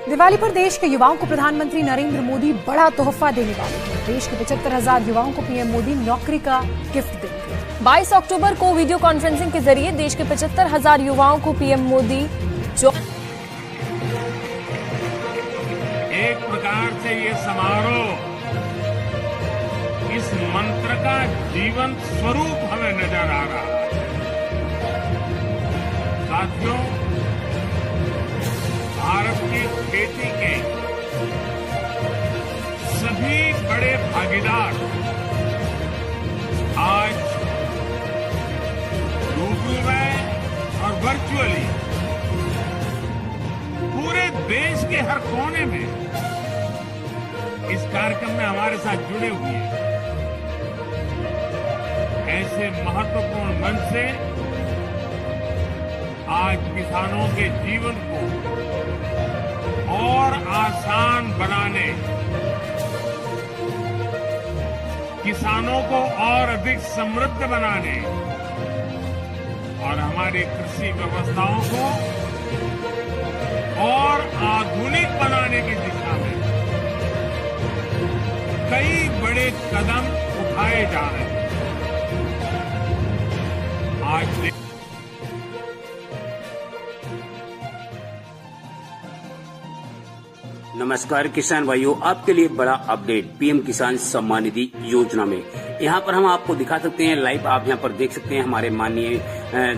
दिवाली पर देश के युवाओं को प्रधानमंत्री नरेंद्र मोदी बड़ा तोहफा देने वाले हैं। देश के 75,000 युवाओं को पीएम मोदी नौकरी का गिफ्ट देंगे। 22 अक्टूबर को वीडियो कॉन्फ्रेंसिंग के जरिए देश के 75,000 युवाओं को पीएम मोदी एक प्रकार से ये समारोह इस मंत्र का जीवंत स्वरूप हमें नजर आ रहा है। साथियों, भारत की खेती के सभी बड़े भागीदार आज रूबरू में और वर्चुअली पूरे देश के हर कोने में इस कार्यक्रम में हमारे साथ जुड़े हुए हैं। ऐसे महत्वपूर्ण मंच से आज किसानों के जीवन को और आसान बनाने, किसानों को और अधिक समृद्ध बनाने और हमारी कृषि व्यवस्थाओं को और आधुनिक बनाने की दिशा में कई बड़े कदम उठाए जा रहे हैं। आज नमस्कार किसान भाइयों, आपके लिए बड़ा अपडेट पीएम किसान सम्मान निधि योजना में। यहाँ पर हम आपको दिखा सकते हैं लाइव, आप यहाँ पर देख सकते हैं हमारे माननीय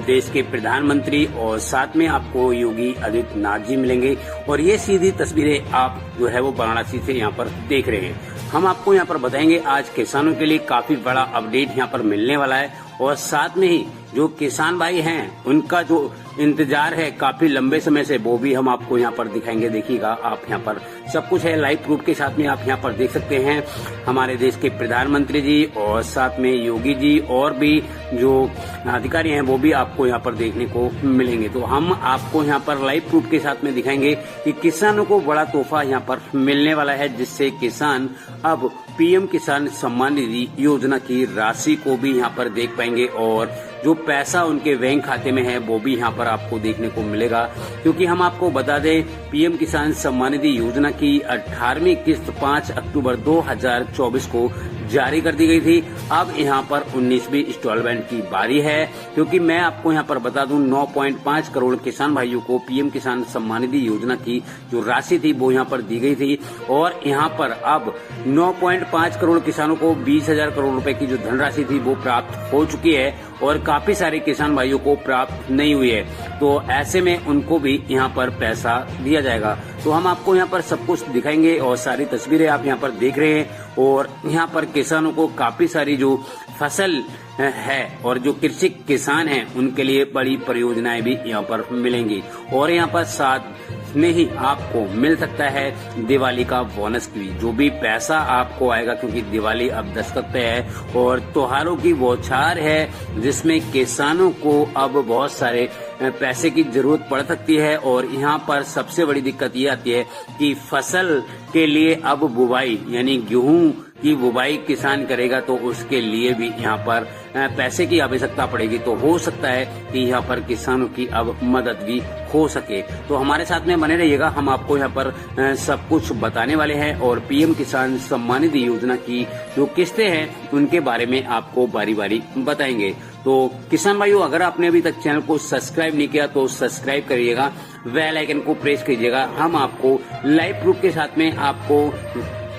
देश के प्रधानमंत्री और साथ में आपको योगी आदित्यनाथ जी मिलेंगे। और ये सीधी तस्वीरें आप जो है वो वाराणसी से यहाँ पर देख रहे हैं। हम आपको यहाँ पर बताएंगे आज किसानों के लिए काफी बड़ा अपडेट यहाँ पर मिलने वाला है। और साथ में ही जो किसान भाई हैं उनका जो इंतजार है काफी लंबे समय से, वो भी हम आपको यहाँ पर दिखाएंगे। देखिएगा आप यहाँ पर सब कुछ है लाइव प्रूफ के साथ में। आप यहाँ पर देख सकते हैं हमारे देश के प्रधानमंत्री जी और साथ में योगी जी और भी जो अधिकारी हैं वो भी आपको यहाँ पर देखने को मिलेंगे। तो हम आपको यहाँ पर लाइव प्रूफ के साथ में दिखाएंगे कि किसानों को बड़ा तोहफा यहाँ पर मिलने वाला है, जिससे किसान अब पीएम किसान सम्मान निधि योजना की राशि को भी यहाँ पर देख पाएंगे और जो पैसा उनके बैंक खाते में है वो भी यहाँ पर आपको देखने को मिलेगा। क्योंकि हम आपको बता दें पीएम किसान सम्मान निधि योजना की 18वीं किस्त 5 अक्टूबर 2024 को जारी कर दी गई थी। अब यहाँ पर 19वीं इंस्टॉलमेंट की बारी है। क्योंकि मैं आपको यहाँ पर बता दूं 9.5 करोड़ किसान भाइयों को पीएम किसान सम्मान निधि योजना की जो राशि थी वो यहाँ पर दी गई थी। और यहाँ पर अब 9.5 करोड़ किसानों को 20,000 करोड़ रुपए की जो धनराशि थी वो प्राप्त हो चुकी है और काफी सारे किसान भाइयों को प्राप्त नहीं हुई है। तो ऐसे में उनको भी यहाँ पर पैसा दिया जाएगा। तो हम आपको यहाँ पर सब कुछ दिखाएंगे और सारी तस्वीरें आप यहाँ पर देख रहे हैं। और यहाँ पर किसानों को काफी सारी जो फसल है और जो कृषि किसान हैं उनके लिए बड़ी परियोजनाएं भी यहाँ पर मिलेंगी। और यहाँ पर साथ में ही आपको मिल सकता है दिवाली का बोनस भी, जो भी पैसा आपको आएगा। क्योंकि दिवाली अब दस्तक पे है और त्योहारों की बौछार है, जिसमें किसानों को अब बहुत सारे पैसे की जरूरत पड़ सकती है। और यहाँ पर सबसे बड़ी दिक्कत ये आती है कि फसल के लिए अब बुवाई यानी गेहूं की बुवाई किसान करेगा तो उसके लिए भी यहाँ पर पैसे की आवश्यकता पड़ेगी। तो हो सकता है कि यहाँ पर किसानों की अब मदद भी हो सके। तो हमारे साथ में बने रहिएगा, हम आपको यहाँ पर सब कुछ बताने वाले हैं और पीएम किसान सम्मान निधि योजना की जो किस्तें हैं उनके बारे में आपको बारी बारी बताएंगे। तो किसान भाइयों, अगर आपने अभी तक चैनल को सब्सक्राइब नहीं किया तो सब्सक्राइब करिएगा, बेल आइकन को प्रेस कीजिएगा। हम आपको लाइव प्रूफ के साथ में आपको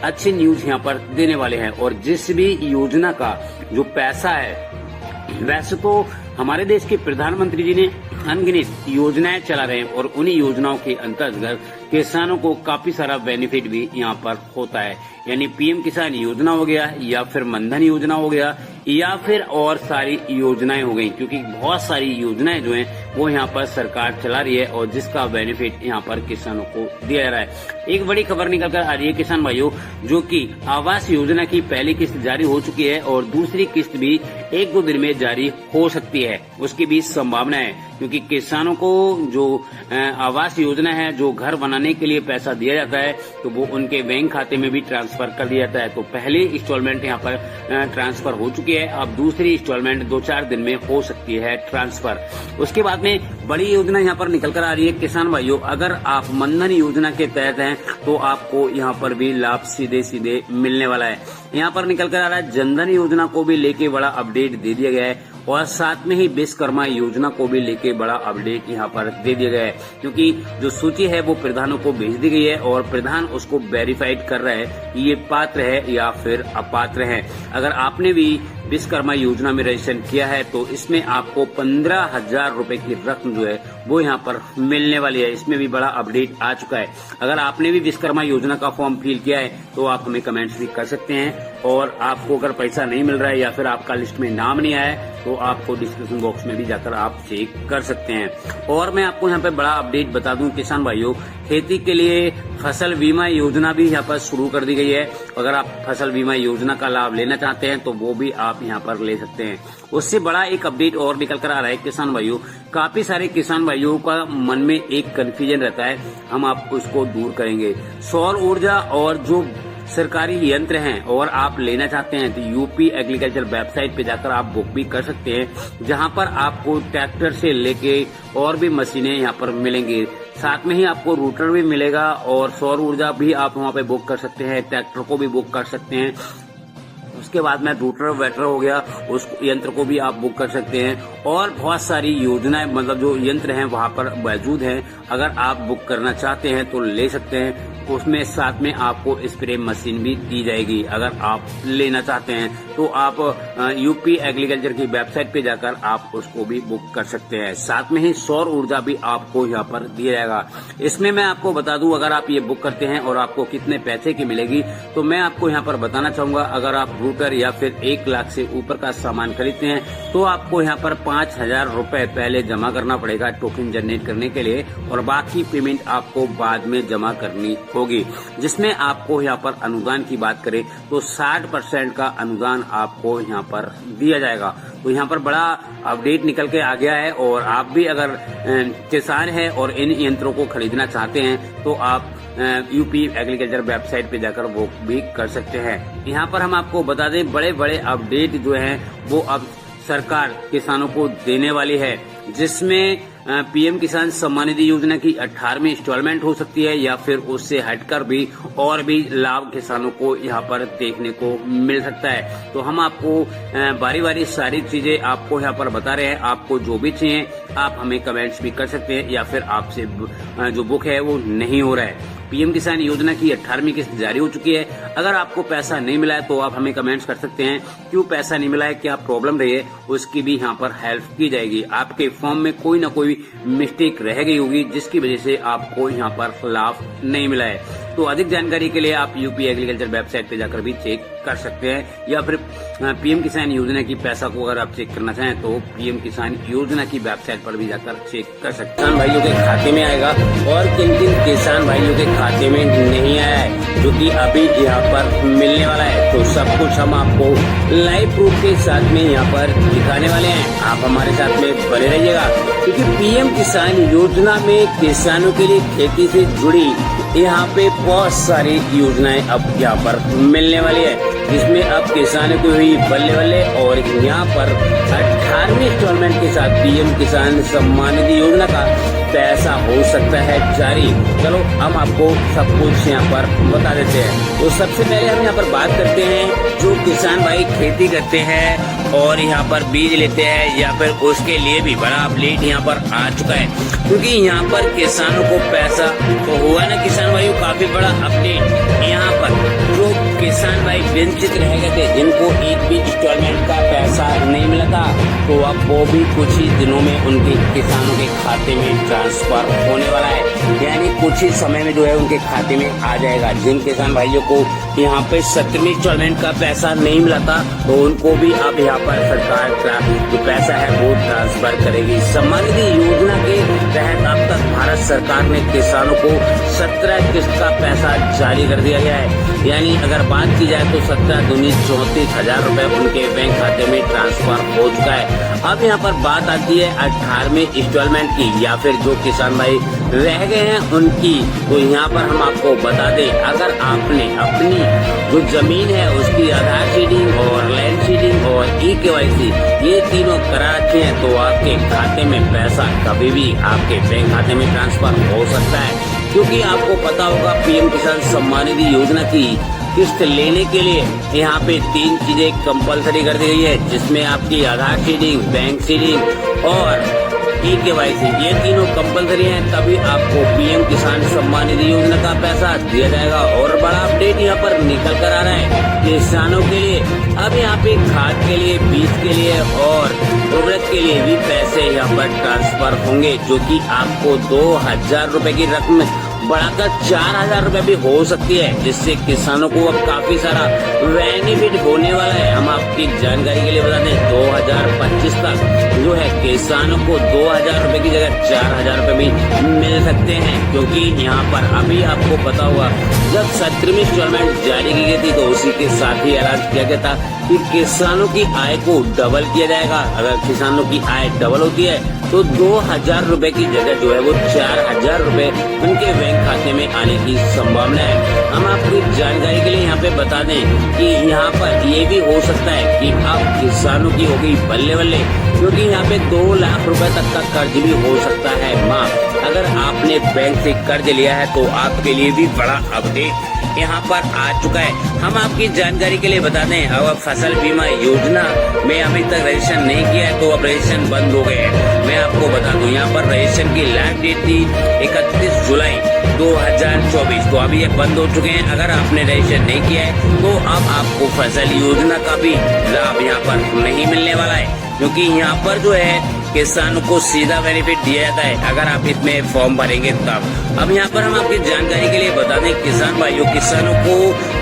अच्छी न्यूज यहाँ पर देने वाले हैं। और जिस भी योजना का जो पैसा है, वैसे तो हमारे देश के प्रधानमंत्री जी ने अनगिनत योजनाएं चला रहे हैं और उन्हीं योजनाओं के अंतर्गत किसानों को काफी सारा बेनिफिट भी यहाँ पर होता है। यानी पीएम किसान योजना हो गया या फिर मनधन योजना हो गया या फिर और सारी योजनाएं हो गई। क्योंकि बहुत सारी योजनाएं जो हैं वो यहाँ पर सरकार चला रही है और जिसका बेनिफिट यहाँ पर किसानों को दिया जा रहा है। एक बड़ी खबर निकल कर आ रही है किसान भाइयों, जो कि आवास योजना की पहली किस्त जारी हो चुकी है और दूसरी किस्त भी 1-2 दिन में जारी हो सकती है, उसकी भी संभावना है। क्योंकि किसानों को जो आवास योजना है, जो घर बनाने के लिए पैसा दिया जाता है, तो वो उनके बैंक खाते में भी ट्रांसफर कर दिया जाता है। तो पहली इंस्टॉलमेंट यहाँ पर ट्रांसफर हो चुकी है, अब दूसरी इंस्टॉलमेंट 2-4 दिन में हो सकती है ट्रांसफर। उसके बाद में बड़ी योजना यहाँ पर निकल कर आ रही है। किसान भाइयों, अगर आप मनधन योजना के तहत हैं तो आपको यहाँ पर भी लाभ सीधे सीधे मिलने वाला है। यहाँ पर निकल कर आ रहा है जनधन योजना को भी लेके बड़ा अपडेट दे दिया गया है और साथ में ही विश्वकर्मा योजना को भी लेके बड़ा अपडेट यहाँ पर दे दिया गया है, क्योंकि जो सूची है वो प्रधानों को भेज दी गई है और प्रधान उसको वेरीफाइड कर रहा है कि ये पात्र है या फिर अपात्र है। अगर आपने भी विश्वकर्मा योजना में रजिस्ट्रेशन किया है तो इसमें आपको 15,000 रूपये की रकम जो है वो यहाँ पर मिलने वाली है। इसमें भी बड़ा अपडेट आ चुका है। अगर आपने भी विश्वकर्मा योजना का फॉर्म फिल किया है तो आप हमें कमेंट्स भी कर सकते हैं, और आपको अगर पैसा नहीं मिल रहा है या फिर आपका लिस्ट में नाम नहीं आया है तो आपको डिस्क्रिप्शन बॉक्स में भी जाकर आप चेक कर सकते हैं। और मैं आपको यहाँ पे बड़ा अपडेट बता दूं किसान भाइयों, खेती के लिए फसल बीमा योजना भी यहाँ पर शुरू कर दी गई है। अगर आप फसल बीमा योजना का लाभ लेना चाहते हैं तो वो भी आप यहाँ पर ले सकते हैं। उससे बड़ा एक अपडेट और निकल कर आ रहा है किसान भाइयों, काफी सारे किसान भाइयों का मन में एक कंफ्यूजन रहता है, हम आपको उसको दूर करेंगे। सौर ऊर्जा और जो सरकारी यंत्र हैं और आप लेना चाहते हैं तो यूपी एग्रीकल्चर वेबसाइट पे जाकर आप बुक भी कर सकते हैं, जहां पर आपको ट्रैक्टर से लेके और भी मशीनें यहां पर मिलेंगी। साथ में ही आपको रूटर भी मिलेगा और सौर ऊर्जा भी आप वहां पे बुक कर सकते हैं, ट्रैक्टर को भी बुक कर सकते हैं। उसके बाद में रूटर वेटर हो गया, उस यंत्र को भी आप बुक कर सकते हैं और बहुत सारी योजनाएं, मतलब जो यंत्र हैं वहां पर मौजूद हैं। अगर आप बुक करना चाहते हैं तो ले सकते हैं। उसमें साथ में आपको स्प्रे मशीन भी दी जाएगी। अगर आप लेना चाहते हैं तो आप यूपी एग्रीकल्चर की वेबसाइट पे जाकर आप उसको भी बुक कर सकते हैं। साथ में ही सौर ऊर्जा भी आपको यहाँ पर दिया जाएगा। इसमें मैं आपको बता दूं, अगर आप ये बुक करते हैं और आपको कितने पैसे की मिलेगी तो मैं आपको यहाँ पर बताना चाहूंगा। अगर आप रूटर या फिर 1 लाख से ऊपर का सामान खरीदते हैं तो आपको यहाँ पर 5,000 रूपये पहले जमा करना पड़ेगा टोकन जनरेट करने के लिए, और बाकी पेमेंट आपको बाद में जमा करनी होगी। जिसमें आपको यहाँ पर अनुदान की बात करें तो 60% का अनुदान आपको यहाँ पर दिया जाएगा। तो यहाँ पर बड़ा अपडेट निकल के आ गया है, और आप भी अगर किसान हैं और इन यंत्रों को खरीदना चाहते हैं तो आप यूपी एग्रीकल्चर वेबसाइट पे जाकर वो भी कर सकते हैं। यहाँ पर हम आपको बता दें, बड़े बड़े अपडेट जो हैं वो अब सरकार किसानों को देने वाली है, जिसमें पीएम किसान सम्मान निधि योजना की 18वीं इंस्टॉलमेंट हो सकती है या फिर उससे हटकर भी और भी लाभ किसानों को यहाँ पर देखने को मिल सकता है। तो हम आपको बारी बारी सारी चीजें आपको यहाँ पर बता रहे हैं। आपको जो भी चाहिए आप हमें कमेंट्स भी कर सकते हैं, या फिर आपसे जो बुक है वो नहीं हो रहा है। पीएम किसान योजना की 18वीं किस्त जारी हो चुकी है। अगर आपको पैसा नहीं मिला है तो आप हमें कमेंट्स कर सकते हैं, क्यों पैसा नहीं मिला है, क्या प्रॉब्लम रही है, उसकी भी यहाँ पर हेल्प की जाएगी। आपके फॉर्म में कोई ना कोई मिस्टेक रह गई होगी जिसकी वजह से आपको यहाँ पर लाभ नहीं मिला है। तो अधिक जानकारी के लिए आप यूपी एग्रीकल्चर वेबसाइट पे जाकर भी चेक कर सकते हैं, या फिर पीएम किसान योजना की पैसा को अगर आप चेक करना चाहें तो पीएम किसान योजना की वेबसाइट पर भी जाकर चेक कर सकते हैं। किसान भाइयों के खाते में आएगा और किन किन किसान भाइयों के खाते में नहीं आया है, जो कि अभी यहाँ पर मिलने वाला है। तो सब कुछ हम आपको लाइव प्रूफ के साथ में यहाँ पर दिखाने वाले हैं। आप हमारे साथ में बने रहिएगा, क्योंकि पीएम किसान योजना में किसानों के लिए खेती से जुड़ी यहाँ पे बहुत सारी योजनाएं अब यहाँ पर मिलने वाली है, जिसमें अब किसानों को हुई बल्ले बल्ले। और यहाँ पर 18वीं इंस्टॉलमेंट के साथ पीएम किसान सम्मान निधि योजना का पैसा हो सकता है जारी। चलो हम आपको सब कुछ यहाँ पर बता देते हैं। तो सबसे पहले हम यहाँ पर बात करते हैं, जो किसान भाई खेती करते हैं और यहाँ पर बीज लेते हैं या फिर उसके लिए भी बड़ा अपडेट यहाँ पर आ चुका है, क्योंकि यहाँ पर किसानों को पैसा तो हुआ ना किसान भाइयों, काफी बड़ा अपडेट। यहाँ पर जो किसान भाई वंचित रह गए थे, जिनको एक भी इंस्टॉलमेंट का पैसा नहीं मिला था, तो अब वो भी कुछ ही दिनों में उनके किसानों के खाते में ट्रांसफर होने वाला है। यानी कुछ ही समय में जो है उनके खाते में आ जाएगा। जिन किसान भाइयों को यहाँ पे 17वीं इंस्टॉलमेंट का पैसा नहीं मिला था तो उनको भी अब यहाँ पर सरकार का जो पैसा है वो ट्रांसफर करेगी। सम्मान निधि योजना के तहत अब तक भारत सरकार ने किसानों को 17 किस्त का पैसा जारी कर दिया गया है। यानी अगर बात की जाए तो 17 दूनी 34,000 रूपये उनके बैंक खाते में ट्रांसफर हो चुका है। अब यहाँ पर बात आती है 18वें इंस्टॉलमेंट की या फिर जो किसान भाई रह गए हैं उनकी, तो यहाँ पर हम आपको बता दें, अगर आपने अपनी जो जमीन है उसकी आधार सीडिंग और लैंड सीडिंग और ई-केवाईसी ये तीनों करा रखे हैं तो आपके खाते में पैसा कभी भी आपके बैंक खाते में ट्रांसफर हो सकता है। क्योंकि आपको पता होगा पीएम किसान सम्मान निधि योजना की किस्त लेने के लिए यहाँ पे 3 चीजें कंपलसरी कर दी गई है, जिसमें आपकी आधार सीडिंग, बैंक सीडिंग और ई-केवाईसी ये तीनों कंपलसरी हैं, तभी आपको पीएम किसान सम्मान निधि योजना का पैसा दिया जाएगा। और बड़ा अपडेट यहाँ पर निकल कर आ रहा है किसानों के लिए, अब यहाँ पे खाद के लिए, बीज के लिए और उर्वरक के लिए भी पैसे यहाँ पर ट्रांसफर होंगे, जो कि आपको 2000 रुपए की रकम बढ़ाकर 4000 रुपए भी हो सकती है, जिससे किसानों को अब काफी सारा बेनिफिट होने वाला है। हम आपकी जानकारी के लिए बता दें 2025 तक जो है किसानों को 2000 रुपए की जगह 4000 रुपए भी मिल सकते हैं। क्योंकि यहाँ पर अभी आपको पता होगा जब 17वीं इंस्टॉलमेंट जारी की गई थी तो उसी के साथ ही ऐलान किया गया था कि किसानों की आय को डबल किया जाएगा। अगर किसानों की आय डबल होती है तो 2000 रुपए की जगह जो है वो 4000 रुपए उनके बैंक खाते में आने की संभावना है। हम आपको जानकारी के लिए यहाँ पे बता दें कि यहाँ पर ये भी हो सकता है कि अब किसानों की होगी बल्ले बल्ले, क्योंकि यहाँ पे 2 लाख रुपए तक का कर्ज भी हो सकता है माफ। अगर आपने बैंक से कर्ज लिया है तो आपके लिए भी बड़ा अपडेट यहाँ पर आ चुका है। हम आपकी जानकारी के लिए बता दें, अब फसल बीमा योजना में अभी तक रजिस्ट्रेशन नहीं किया है तो अब रजिस्ट्रेशन बंद हो गए हैं। मैं आपको बता दूं यहाँ पर रजिस्ट्रेशन की लास्ट डेट थी 31 जुलाई 2024, तो अभी ये बंद हो चुके हैं। अगर आपने रजिस्ट्रेशन नहीं किया है तो अब आपको फसल योजना का भी लाभ यहाँ पर नहीं मिलने वाला है, क्योंकि यहाँ पर जो है किसानों को सीधा बेनिफिट दिया जाता है अगर आप इसमें फॉर्म भरेंगे तब। अब यहाँ पर हम आपकी जानकारी के लिए बता दें किसान भाइयों, किसानों को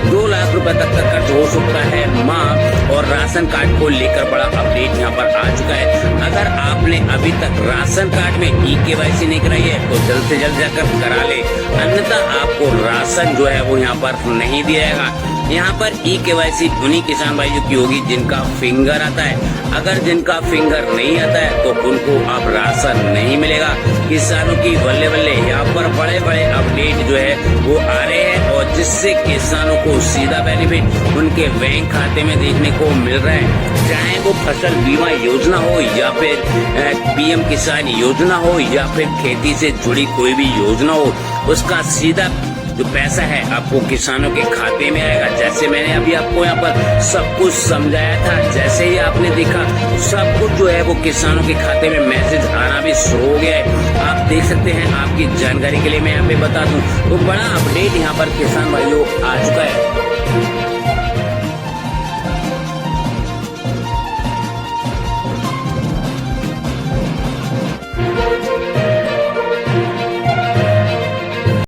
2 लाख रुपए तक का कर्ज हो सकता है माफ। और राशन कार्ड को लेकर बड़ा अपडेट यहाँ पर आ चुका है। अगर आपने अभी तक राशन कार्ड में ई-केवाईसी नहीं कराई है तो जल्द से जल्द जाकर करा ले, अन्यथा आपको राशन जो है वो यहाँ पर नहीं दिया जाएगा। यहाँ पर ई-केवाईसी उन्हीं किसान भाइयों की होगी जिनका फिंगर आता है। अगर जिनका फिंगर नहीं आता है तो उनको अब राशन नहीं मिलेगा। किसानों की बल्ले बल्ले यहाँ पर बड़े बड़े अपडेट जो है वो आ रहे हैं, और जिससे किसानों को सीधा बेनिफिट उनके बैंक खाते में देखने को मिल रहा है। चाहे वो फसल बीमा योजना हो या फिर पीएम किसान योजना हो या फिर खेती से जुड़ी कोई भी योजना हो, उसका सीधा जो पैसा है आपको किसानों के खाते में आएगा। जैसे मैंने अभी आपको यहाँ पर सब कुछ समझाया था, जैसे ही आपने देखा सब कुछ जो है वो किसानों के खाते में मैसेज आना भी शुरू हो गया है। आप देख सकते हैं, आपकी जानकारी के लिए मैं यहाँ पे बता दूं तो बड़ा अपडेट यहाँ पर किसान भाइयों आ चुका है।